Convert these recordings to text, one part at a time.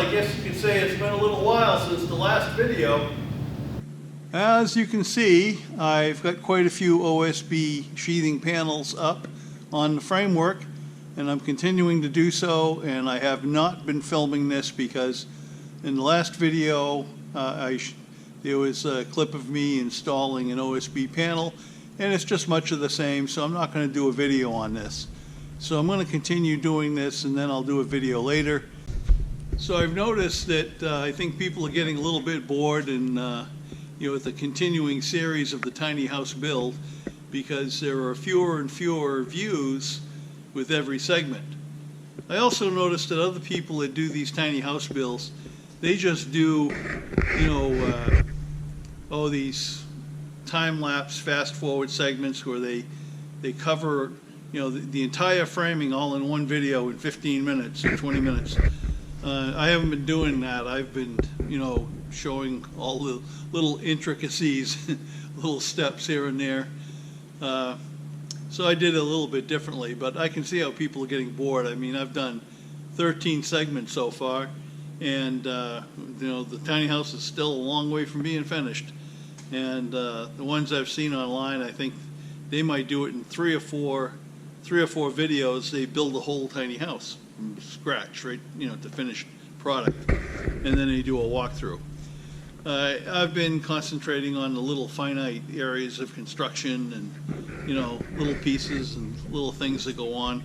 I guess you could say it's been a little while since the last video. As you can see, I've got quite a few OSB sheathing panels up on the framework, and I'm continuing to do so, and I have not been filming this because in the last video there was a clip of me installing an OSB panel, and it's just much of the same, so I'm not going to do a video on this. So I'm going to continue doing this, and then I'll do a video later. So I've noticed that I think people are getting a little bit bored with the continuing series of the tiny house build, because there are fewer and fewer views with every segment. I also noticed that other people that do these tiny house builds, they just do, these time-lapse fast-forward segments where they cover, the entire framing all in one video in 15 minutes or 20 minutes. I haven't been doing that. I've been, showing all the little intricacies, little steps here and there. So I did it a little bit differently, but I can see how people are getting bored. I mean, I've done 13 segments so far, and the tiny house is still a long way from being finished. And the ones I've seen online, I think they might do it in three or four videos. They build a whole tiny house from scratch, right? To finished product, and then they do a walkthrough. I've been concentrating on the little finite areas of construction and little pieces and little things that go on.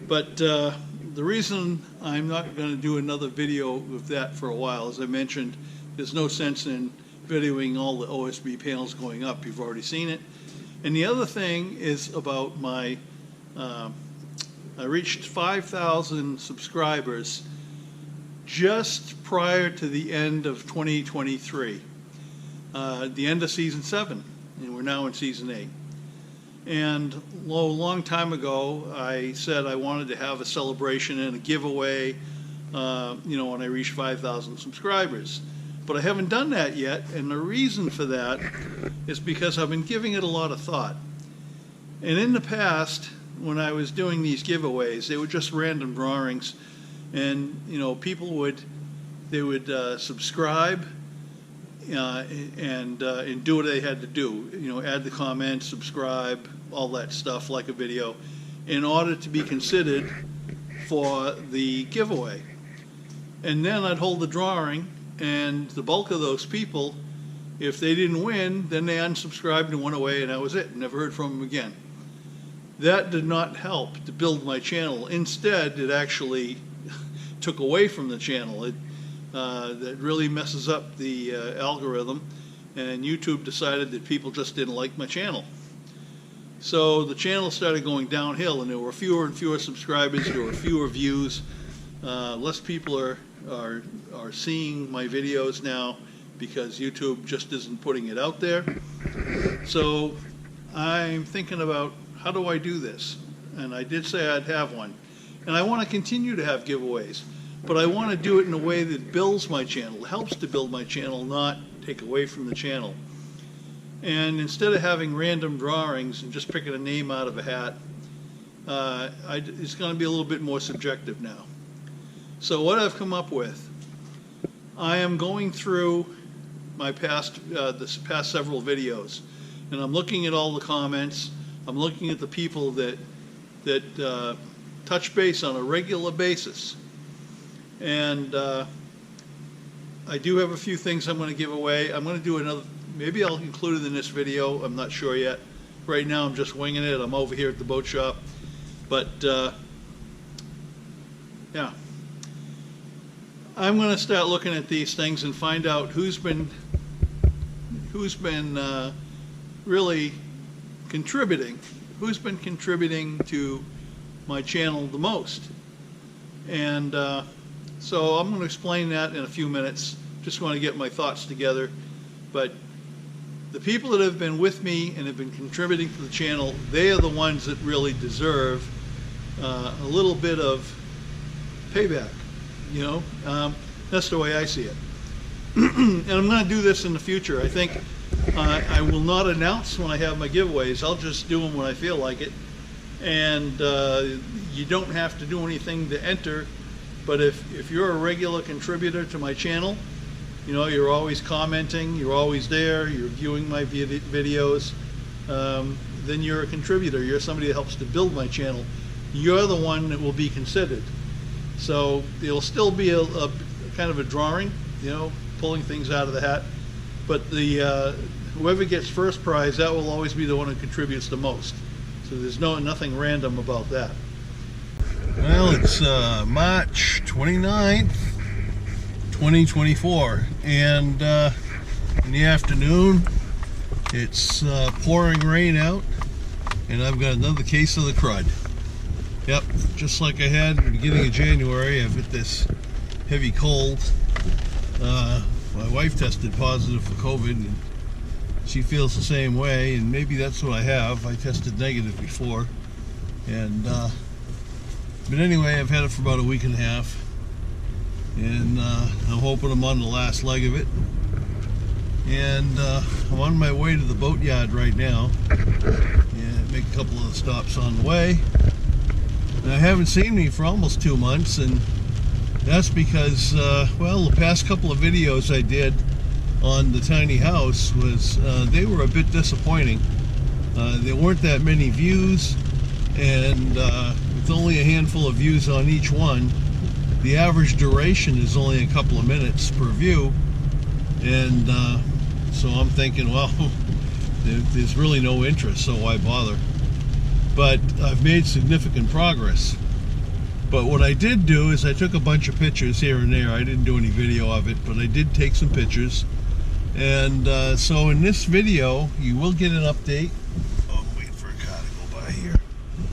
But the reason I'm not going to do another video of that for a while, as I mentioned, there's no sense in videoing all the OSB panels going up. You've already seen it. And the other thing is about my, I reached 5,000 subscribers just prior to the end of 2023, the end of season 7, and we're now in season 8. And a long time ago, I said I wanted to have a celebration and a giveaway, when I reached 5,000 subscribers. But I haven't done that yet, and the reason for that is because I've been giving it a lot of thought. And in the past, when I was doing these giveaways, they were just random drawings, and people would subscribe and do what they had to do, add the comments, subscribe, all that stuff like a video, in order to be considered for the giveaway. And then I'd hold the drawing, and the bulk of those people, if they didn't win, then they unsubscribed and went away, and that was it. Never heard from them again. That did not help to build my channel. Instead, it actually took away from the channel. That really messes up the algorithm, and YouTube decided that people just didn't like my channel. So the channel started going downhill, and there were fewer and fewer subscribers, there were fewer views, less people are seeing my videos now because YouTube just isn't putting it out there. So I'm thinking about, how do I do this? And I did say I'd have one. And I want to continue to have giveaways, but I want to do it in a way that builds my channel, helps to build my channel, not take away from the channel. And instead of having random drawings and just picking a name out of a hat, it's going to be a little bit more subjective now. So what I've come up with, I am going through my past several videos, and I'm looking at all the comments. I'm looking at the people that touch base on a regular basis, and I do have a few things I'm going to give away. I'm going to do another. Maybe I'll include it in this video. I'm not sure yet. Right now I'm just winging it. I'm over here at the boat shop, but yeah. I'm going to start looking at these things and find out who's been really contributing, who's been contributing to my channel the most. And so I'm going to explain that in a few minutes. Just want to get my thoughts together. But the people that have been with me and have been contributing to the channel, they are the ones that really deserve a little bit of payback. That's the way I see it. And I'm going to do this in the future. I think I will not announce when I have my giveaways. I'll just do them when I feel like it. And you don't have to do anything to enter But if you're a regular contributor to my channel, you know, you're always commenting, you're always there, you're viewing my videos, then you're a contributor. You're somebody that helps to build my channel. You're the one that will be considered. So it'll still be a kind of a drawing, you know, pulling things out of the hat. But the whoever gets first prize, that will always be the one who contributes the most. So there's nothing random about that. Well, it's March 29th, 2024, and in the afternoon it's pouring rain out, and I've got another case of the crud. Yep, just like I had in the beginning of January, I've hit this heavy cold. My wife tested positive for COVID, and she feels the same way, and maybe that's what I have. I tested negative before, and but anyway, I've had it for about a week and a half, and I'm hoping I'm on the last leg of it. And I'm on my way to the boat yard right now, and make a couple of stops on the way. And I haven't seen me for almost 2 months, and that's because, well, the past couple of videos I did on the tiny house was, they were a bit disappointing. There weren't that many views, and with only a handful of views on each one, the average duration is only a couple of minutes per view. And so I'm thinking, well, there's really no interest, so why bother? But I've made significant progress. But what I did do is I took a bunch of pictures here and there. I didn't do any video of it, but I did take some pictures. And so in this video, you will get an update. Oh, I'm waiting for a car to go by here.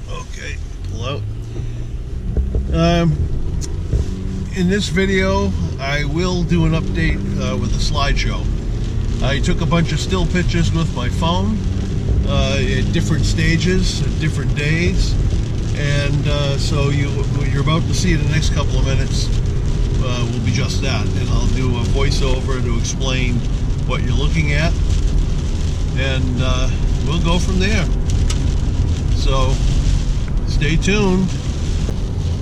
Okay, pull out. In this video, I will do an update with a slideshow. I took a bunch of still pictures with my phone at different stages, at different days, and so you're about to see in the next couple of minutes will be just that. And I'll do a voiceover to explain what you're looking at, and we'll go from there. So stay tuned.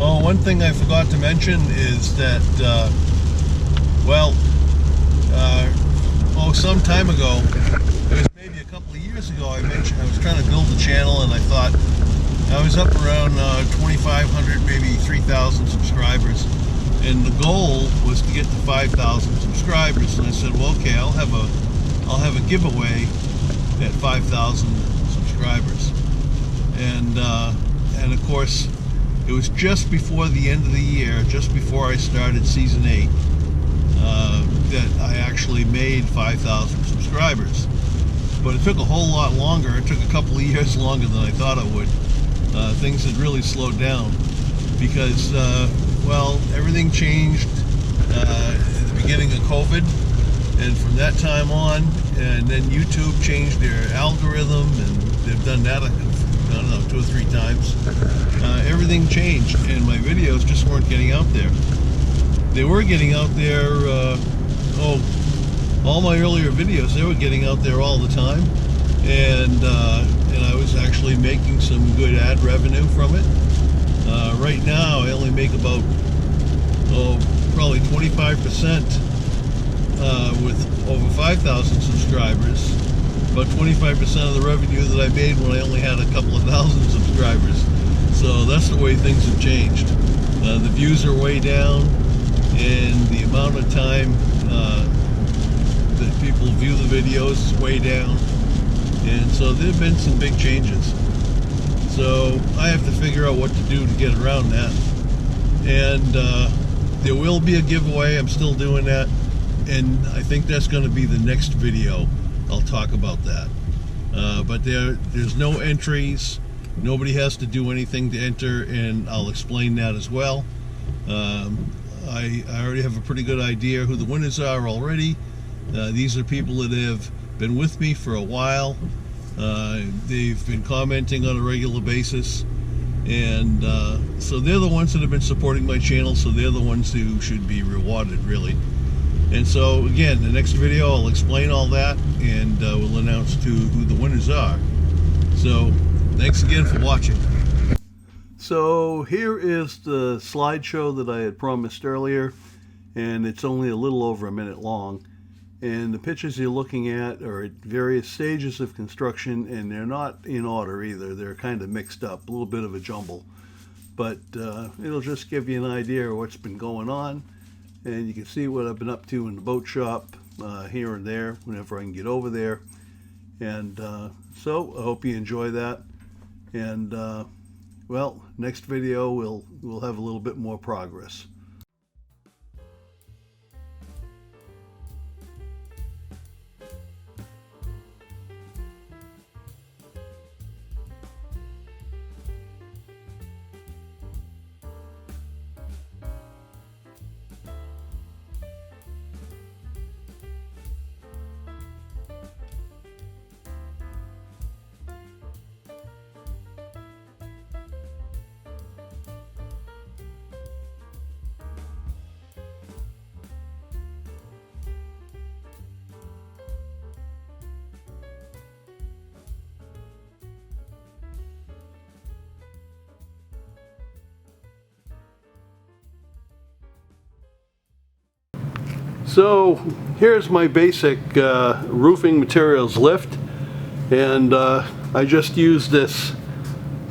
Oh, one thing I forgot to mention is that, well, some time ago, it was maybe a couple of years ago, I mentioned I was trying to build the channel, and I thought I was up around 2,500, maybe 3,000 subscribers, and the goal was to get to 5,000 subscribers. And I said, well, okay, I'll have a giveaway at 5,000 subscribers, and of course, it was just before the end of the year, just before I started season 8, that I actually made 5,000 subscribers. But it took a whole lot longer. It took a couple of years longer than I thought it would. Things had really slowed down because, well, everything changed at the beginning of COVID, and from that time on, and then YouTube changed their algorithm, and they've done that, I don't know, 2 or 3 times. Everything changed, and my videos just weren't getting out there. They were getting out there, all my earlier videos, they were getting out there all the time, and I was actually making some good ad revenue from it. Right now, I only make about, probably 25% with over 5,000 subscribers, about 25% of the revenue that I made when I only had a couple of thousand subscribers. So that's the way things have changed. The views are way down, and the amount of time that people view the videos is way down, and so there have been some big changes. So I have to figure out what to do to get around that, and there will be a giveaway. I'm still doing that, and I think that's going to be the next video. I'll talk about that, but there's no entries. Nobody has to do anything to enter, and I'll explain that as well. I already have a pretty good idea who the winners are already. These are people that have been with me for a while. They've been commenting on a regular basis, and so they're the ones that have been supporting my channel, so they're the ones who should be rewarded, really. And so again, the next video I'll explain all that, and we'll announce who the winners are. So thanks again for watching. So here is the slideshow that I had promised earlier, and it's only a little over a minute long. And the pictures you're looking at are at various stages of construction, and they're not in order either. They're kind of mixed up, a little bit of a jumble. But it'll just give you an idea of what's been going on, and you can see what I've been up to in the boat shop here and there whenever I can get over there. And so I hope you enjoy that. And well, next video we'll have a little bit more progress. So here's my basic roofing materials lift, and I just used this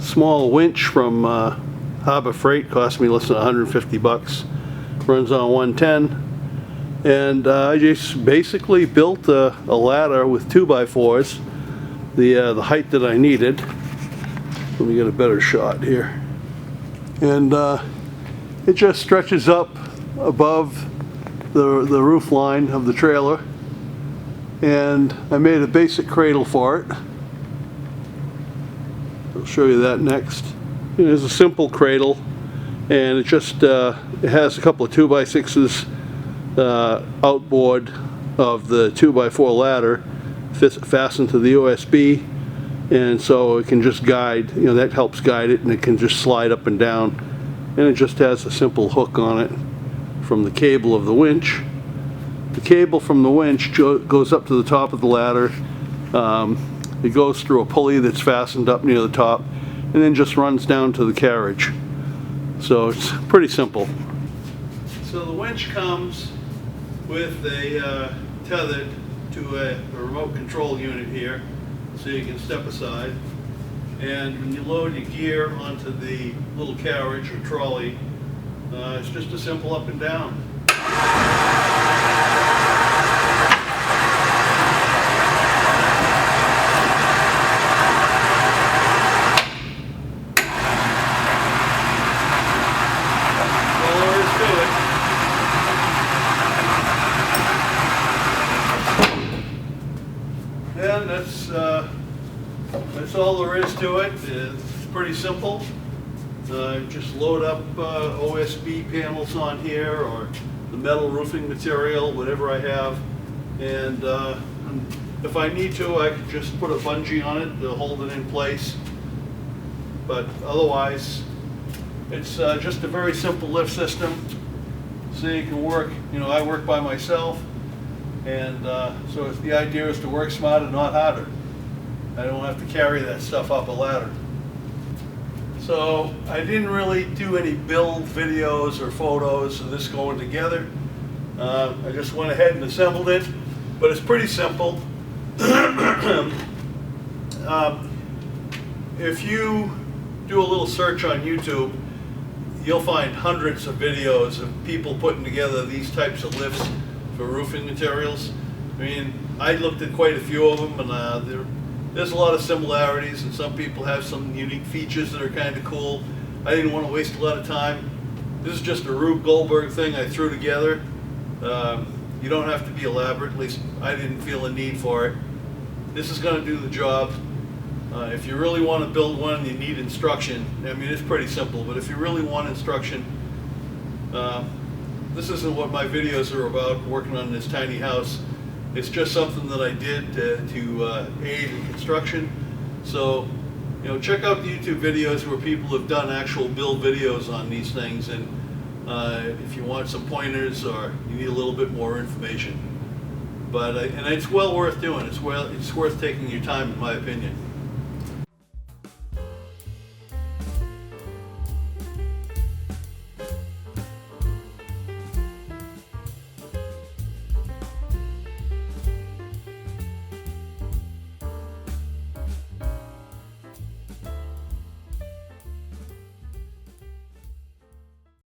small winch from Harbor Freight. Cost me less than 150 bucks. Runs on 110, and I just basically built a ladder with 2x4s, the height that I needed. Let me get a better shot here, and it just stretches up above the roof line of the trailer, and I made a basic cradle for it. I'll show you that next. It's a simple cradle, and it just it has a couple of 2x6s outboard of the 2x4 ladder fastened to the USB, and so it can just guide, that helps guide it, and it can just slide up and down, and it just has a simple hook on it from the cable of the winch. The cable from the winch goes up to the top of the ladder. It goes through a pulley that's fastened up near the top, and then just runs down to the carriage. So it's pretty simple. So the winch comes with a tethered to a remote control unit here, so you can step aside. And when you load your gear onto the little carriage or trolley, it's just a simple up and down. All there is to it. And that's all there is to it. It's pretty simple. Just load up OSB panels on here, or the metal roofing material, whatever I have, and if I need to, I could just put a bungee on it to hold it in place, but otherwise it's just a very simple lift system, so you can work, I work by myself, and so the idea is to work smarter, not harder. I don't have to carry that stuff up a ladder. So I didn't really do any build videos or photos of this going together. I just went ahead and assembled it, but it's pretty simple. If you do a little search on YouTube, you'll find hundreds of videos of people putting together these types of lifts for roofing materials. I mean, I looked at quite a few of them, and there's a lot of similarities, and some people have some unique features that are kind of cool. I didn't want to waste a lot of time. This is just a Rube Goldberg thing I threw together. You don't have to be elaborate, at least I didn't feel a need for it. This is going to do the job. If you really want to build one, you need instruction. I mean, it's pretty simple, but if you really want instruction, this isn't what my videos are about, working on this tiny house. It's just something that I did to aid in construction. So, check out the YouTube videos where people have done actual build videos on these things, and if you want some pointers or you need a little bit more information. But and it's well worth doing. It's worth taking your time, in my opinion.